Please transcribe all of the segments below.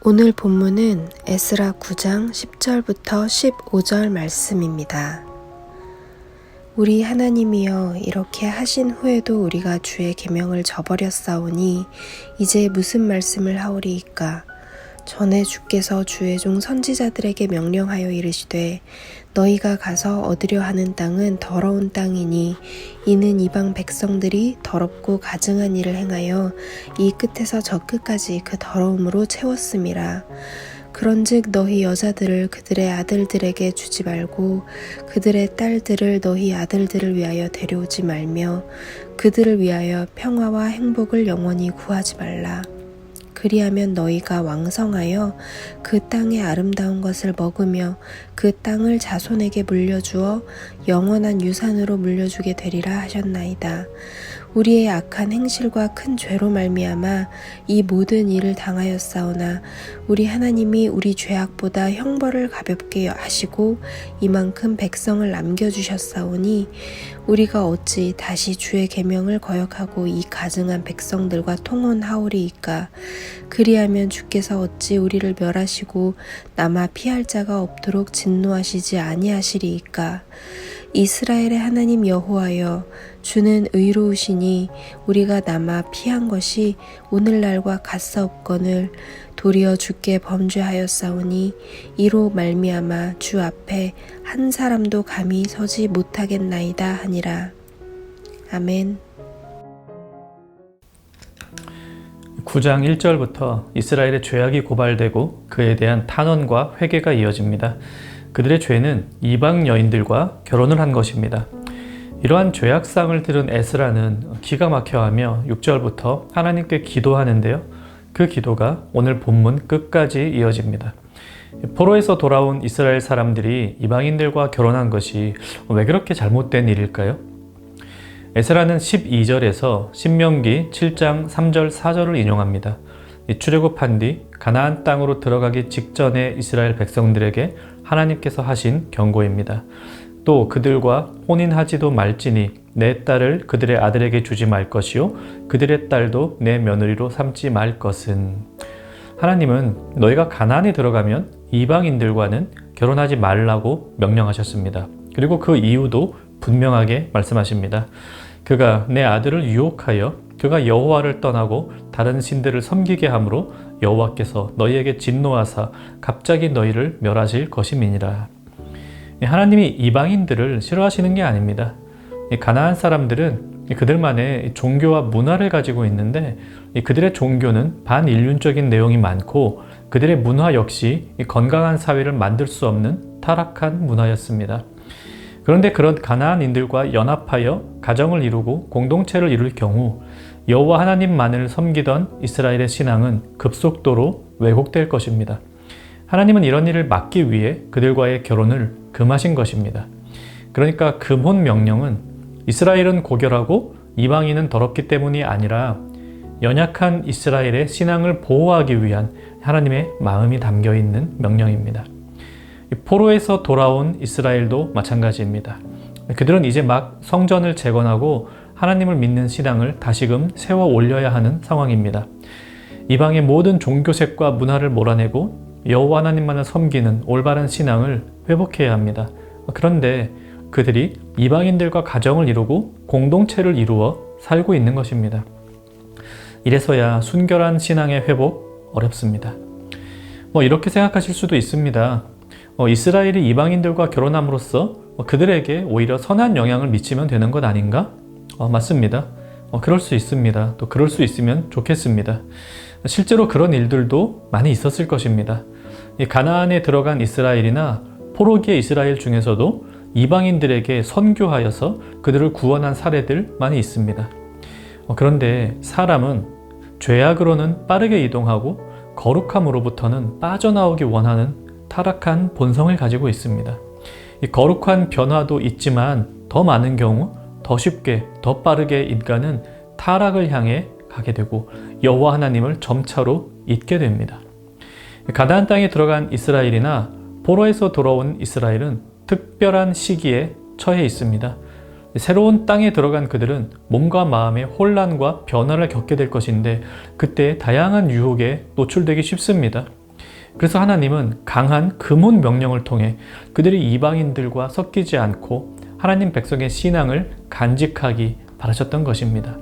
오늘 본문은 에스라 9장 10절부터 15절 말씀입니다. 우리 하나님이여, 이렇게 하신 후에도 우리가 주의 계명을 저버렸사오니 이제 무슨 말씀을 하오리이까? 전에 주께서 주의 종 선지자들에게 명령하여 이르시되 너희가 가서 얻으려 하는 땅은 더러운 땅이니 이는 이방 백성들이 더럽고 가증한 일을 행하여 이 끝에서 저 끝까지 그 더러움으로 채웠음이라. 그런즉 너희 여자들을 그들의 아들들에게 주지 말고 그들의 딸들을 너희 아들들을 위하여 데려오지 말며 그들을 위하여 평화와 행복을 영원히 구하지 말라. 그리하면 너희가 왕성하여 그 땅의 아름다운 것을 먹으며 그 땅을 자손에게 물려주어 영원한 유산으로 물려주게 되리라 하셨나이다. 우리의 악한 행실과 큰 죄로 말미암아 이 모든 일을 당하였사오나 우리 하나님이 우리 죄악보다 형벌을 가볍게 하시고 이만큼 백성을 남겨주셨사오니 우리가 어찌 다시 주의 계명을 거역하고 이 가증한 백성들과 통혼하오리이까? 그리하면 주께서 어찌 우리를 멸하시고 남아 피할 자가 없도록 진노하시지 아니하시리이까? 이스라엘의 하나님 여호와여, 주는 의로우시니 우리가 남아 피한 것이 오늘날과 같사옵거늘 도리어 주께 범죄하였사오니 이로 말미암아 주 앞에 한 사람도 감히 서지 못하겠나이다 하니라. 아멘. 9장 1절부터 이스라엘의 죄악이 고발되고 그에 대한 탄원과 회개가 이어집니다. 그들의 죄는 이방 여인들과 결혼을 한 것입니다. 이러한 죄악상을 들은 에스라는 기가 막혀하며 6절부터 하나님께 기도하는데요. 그 기도가 오늘 본문 끝까지 이어집니다. 포로에서 돌아온 이스라엘 사람들이 이방인들과 결혼한 것이 왜 그렇게 잘못된 일일까요? 에스라는 12절에서 신명기 7장 3절 4절을 인용합니다. 출애굽한 뒤 가나안 땅으로 들어가기 직전에 이스라엘 백성들에게 하나님께서 하신 경고입니다. 또 그들과 혼인하지도 말지니 내 딸을 그들의 아들에게 주지 말 것이요 그들의 딸도 내 며느리로 삼지 말 것은. 하나님은 너희가 가나안에 들어가면 이방인들과는 결혼하지 말라고 명령하셨습니다. 그리고 그 이유도 분명하게 말씀하십니다. 그가 내 아들을 유혹하여 그가 여호와를 떠나고 다른 신들을 섬기게 함으로 여호와께서 너희에게 진노하사 갑자기 너희를 멸하실 것임이니라. 하나님이 이방인들을 싫어하시는 게 아닙니다. 가나안 사람들은 그들만의 종교와 문화를 가지고 있는데 그들의 종교는 반인륜적인 내용이 많고 그들의 문화 역시 건강한 사회를 만들 수 없는 타락한 문화였습니다. 그런데 그런 가나안인들과 연합하여 가정을 이루고 공동체를 이룰 경우 여호와 하나님만을 섬기던 이스라엘의 신앙은 급속도로 왜곡될 것입니다. 하나님은 이런 일을 막기 위해 그들과의 결혼을 금하신 것입니다. 그러니까 금혼 명령은 이스라엘은 고결하고 이방인은 더럽기 때문이 아니라 연약한 이스라엘의 신앙을 보호하기 위한 하나님의 마음이 담겨 있는 명령입니다. 포로에서 돌아온 이스라엘도 마찬가지입니다. 그들은 이제 막 성전을 재건하고 하나님을 믿는 신앙을 다시금 세워 올려야 하는 상황입니다. 이방의 모든 종교색과 문화를 몰아내고 여호와 하나님만을 섬기는 올바른 신앙을 회복해야 합니다. 그런데 그들이 이방인들과 가정을 이루고 공동체를 이루어 살고 있는 것입니다. 이래서야 순결한 신앙의 회복 어렵습니다. 이렇게 생각하실 수도 있습니다. 이스라엘이 이방인들과 결혼함으로써 그들에게 오히려 선한 영향을 미치면 되는 것 아닌가? 맞습니다. 그럴 수 있습니다. 또 그럴 수 있으면 좋겠습니다. 실제로 그런 일들도 많이 있었을 것입니다. 이 가나안에 들어간 이스라엘이나 포로기의 이스라엘 중에서도 이방인들에게 선교하여서 그들을 구원한 사례들 많이 있습니다. 그런데 사람은 죄악으로는 빠르게 이동하고 거룩함으로부터는 빠져나오기 원하는 타락한 본성을 가지고 있습니다. 이 거룩한 변화도 있지만 더 많은 경우 더 쉽게 더 빠르게 인간은 타락을 향해 가게 되고 여호와 하나님을 점차로 잊게 됩니다. 가나안 땅에 들어간 이스라엘이나 포로에서 돌아온 이스라엘은 특별한 시기에 처해 있습니다. 새로운 땅에 들어간 그들은 몸과 마음의 혼란과 변화를 겪게 될 것인데 그때 다양한 유혹에 노출되기 쉽습니다. 그래서 하나님은 강한 금혼 명령을 통해 그들이 이방인들과 섞이지 않고 하나님 백성의 신앙을 간직하기 바라셨던 것입니다.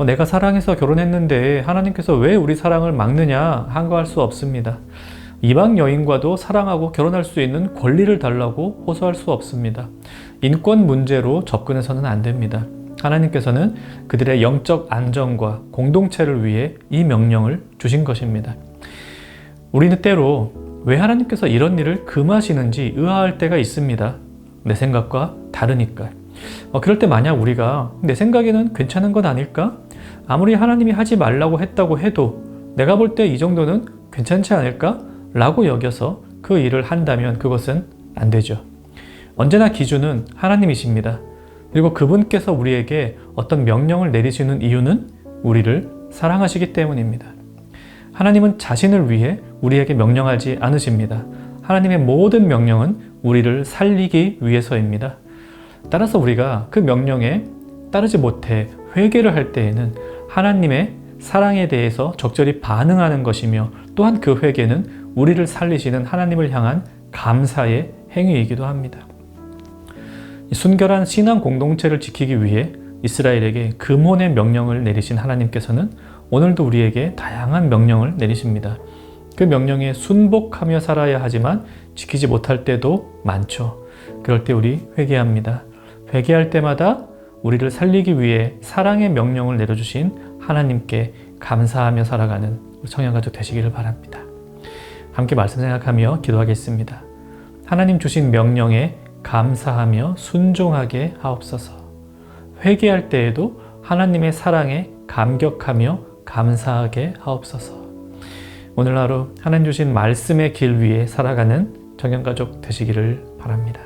내가 사랑해서 결혼했는데 하나님께서 왜 우리 사랑을 막느냐 한거할 수 없습니다. 이방 여인과도 사랑하고 결혼할 수 있는 권리를 달라고 호소할 수 없습니다. 인권 문제로 접근해서는 안 됩니다. 하나님께서는 그들의 영적 안정과 공동체를 위해 이 명령을 주신 것입니다. 우리는 때로 왜 하나님께서 이런 일을 금하시는지 의아할 때가 있습니다. 내 생각과 다르니까. 그럴 때 만약 우리가 내 생각에는 괜찮은 것 아닐까? 아무리 하나님이 하지 말라고 했다고 해도 내가 볼 때 이 정도는 괜찮지 않을까? 라고 여겨서 그 일을 한다면 그것은 안 되죠. 언제나 기준은 하나님이십니다. 그리고 그분께서 우리에게 어떤 명령을 내리시는 이유는 우리를 사랑하시기 때문입니다. 하나님은 자신을 위해 우리에게 명령하지 않으십니다. 하나님의 모든 명령은 우리를 살리기 위해서입니다. 따라서 우리가 그 명령에 따르지 못해 회개를 할 때에는 하나님의 사랑에 대해서 적절히 반응하는 것이며 또한 그 회개는 우리를 살리시는 하나님을 향한 감사의 행위이기도 합니다. 순결한 신앙 공동체를 지키기 위해 이스라엘에게 금혼의 명령을 내리신 하나님께서는 오늘도 우리에게 다양한 명령을 내리십니다. 그 명령에 순복하며 살아야 하지만 지키지 못할 때도 많죠. 그럴 때 우리 회개합니다. 회개할 때마다 우리를 살리기 위해 사랑의 명령을 내려주신 하나님께 감사하며 살아가는 청년가족 되시기를 바랍니다. 함께 말씀 생각하며 기도하겠습니다. 하나님 주신 명령에 감사하며 순종하게 하옵소서. 회개할 때에도 하나님의 사랑에 감격하며 감사하게 하옵소서. 오늘 하루 하나님 주신 말씀의 길 위에 살아가는 청년가족 되시기를 바랍니다.